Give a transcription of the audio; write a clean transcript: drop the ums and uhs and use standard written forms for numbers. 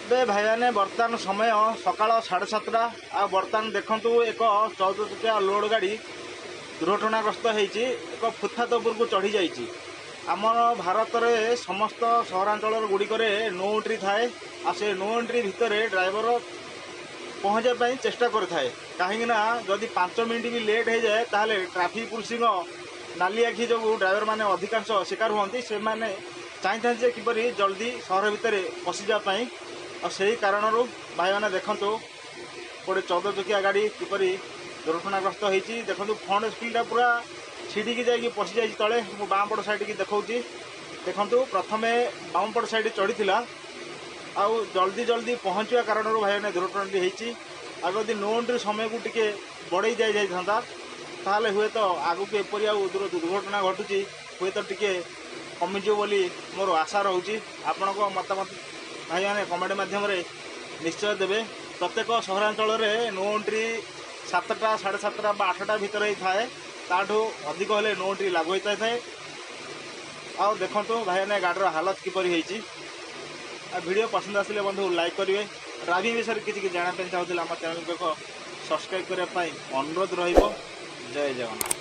ଏବେ ଭାଇମାନେ ବର୍ତ୍ତମାନ ସମୟ ସକାଳ 7:30 ଆଉ ବର୍ତ୍ତମାନ ଦେଖନ୍ତୁ ଏକ 14 ଚକିଆ ଲୋଡ୍ ଗାଡ଼ି ଦୁର୍ଘଟଣାଗ୍ରସ୍ତ ହେଇଛି। ଏକ ଫୁଟପାଥ ଉପରକୁ ଚଢ଼ି ଯାଇଛି। ଆମର ଭାରତରେ ସମସ୍ତ ସହରାଞ୍ଚଳ ଗୁଡ଼ିକରେ नो एंट्री थाए आ से नो एंट्री भितर ड्राइवर पहुँचा ପାଇଁ ଚେଷ୍ଟା କରିଥାଏ। କାହିଁକିନା ଯଦି 5 ମିନିଟ୍ ବି ଲେଟ୍ ହେଇଯାଏ ତାହେଲେ ଟ୍ରାଫିକ୍ ପୁଲିସଙ୍କ ନାଲି ଆଖି ଯୋଗୁଁ ଡ୍ରାଇଭର ମାନେ ଅଧିକାଂଶ ଶିକାର ହୁଅନ୍ତି। ସେମାନେ ଚାହିଁଥାନ୍ତି ଯେ କିପରି ଜଲ୍ଦି ସହର ଭିତରେ ପଶିଯିବା ପାଇଁ। ଆଉ ସେହି କାରଣରୁ ଭାଇମାନେ ଦେଖନ୍ତୁ ଗୋଟେ 14 ଚକିଆ ଗାଡ଼ି କିପରି ଦୁର୍ଘଟଣାଗ୍ରସ୍ତ ହେଇଛି। ଦେଖନ୍ତୁ ଫ୍ରଣ୍ଟ ସ୍କ୍ରିନ୍ଟା ପୁରା ଛିଡ଼ିକି ଯାଇକି ପଶି ଯାଇଛି ତଳେ। ମୁଁ ବାଁ ପଟ ସାଇଡ଼୍କି ଦେଖାଉଛି। ଦେଖନ୍ତୁ ପ୍ରଥମେ ବାମ ପଟ ସାଇଡ଼୍ ଚଢ଼ିଥିଲା ଆଉ ଜଲ୍ଦି ପହଞ୍ଚିବା କାରଣରୁ ଭାଇମାନେ ଦୁର୍ଘଟଣାଟି ହେଇଛି। ଆଉ ଯଦି नो एंट्री ସମୟକୁ ଟିକେ ବଢ଼େଇ ଯାଇଥାନ୍ତା ତାହେଲେ ହୁଏତ ଆଗକୁ ଏପରି ଆଉ ଦୁର୍ଘଟଣା ଘଟୁଛି ହୁଏତ ଟିକେ କମିଯିବ ବୋଲି ମୋର ଆଶା ରହୁଛି। ଆପଣଙ୍କ ମତାମତ ଭାଇମାନେ କମେଣ୍ଟ ମାଧ୍ୟମରେ ନିଶ୍ଚୟ ଦେବେ। ପ୍ରତ୍ୟେକ ସହରାଞ୍ଚଳରେ नो एंट्री 7ଟା 7:30 ବା 8ଟା ଭିତରେ ହିଁ ଥାଏ। ତାଠୁ ଅଧିକ ହେଲେ नो एंट्री लागू ହୋଇଥାଏ। ଆଉ ଦେଖନ୍ତୁ ଭାଇମାନେ ଗାଡ଼ିର ହାଲତ କିପରି ହେଇଛି। ଆଉ ଭିଡ଼ିଓ ପସନ୍ଦ ଆସିଲେ ବନ୍ଧୁ ଲାଇକ୍ କରିବେ। ଡ୍ରାଇଭିଂ ବିଷୟରେ କିଛି ଜାଣିବା ପାଇଁ ଚାହୁଁଥିଲେ ଆମ ଚ୍ୟାନେଲକୁ ଏକ ସବସ୍କ୍ରାଇବ୍ କରିବା ପାଇଁ ଅନୁରୋଧ ରହିବ। ଜୟ ଜଗନ୍ନାଥ।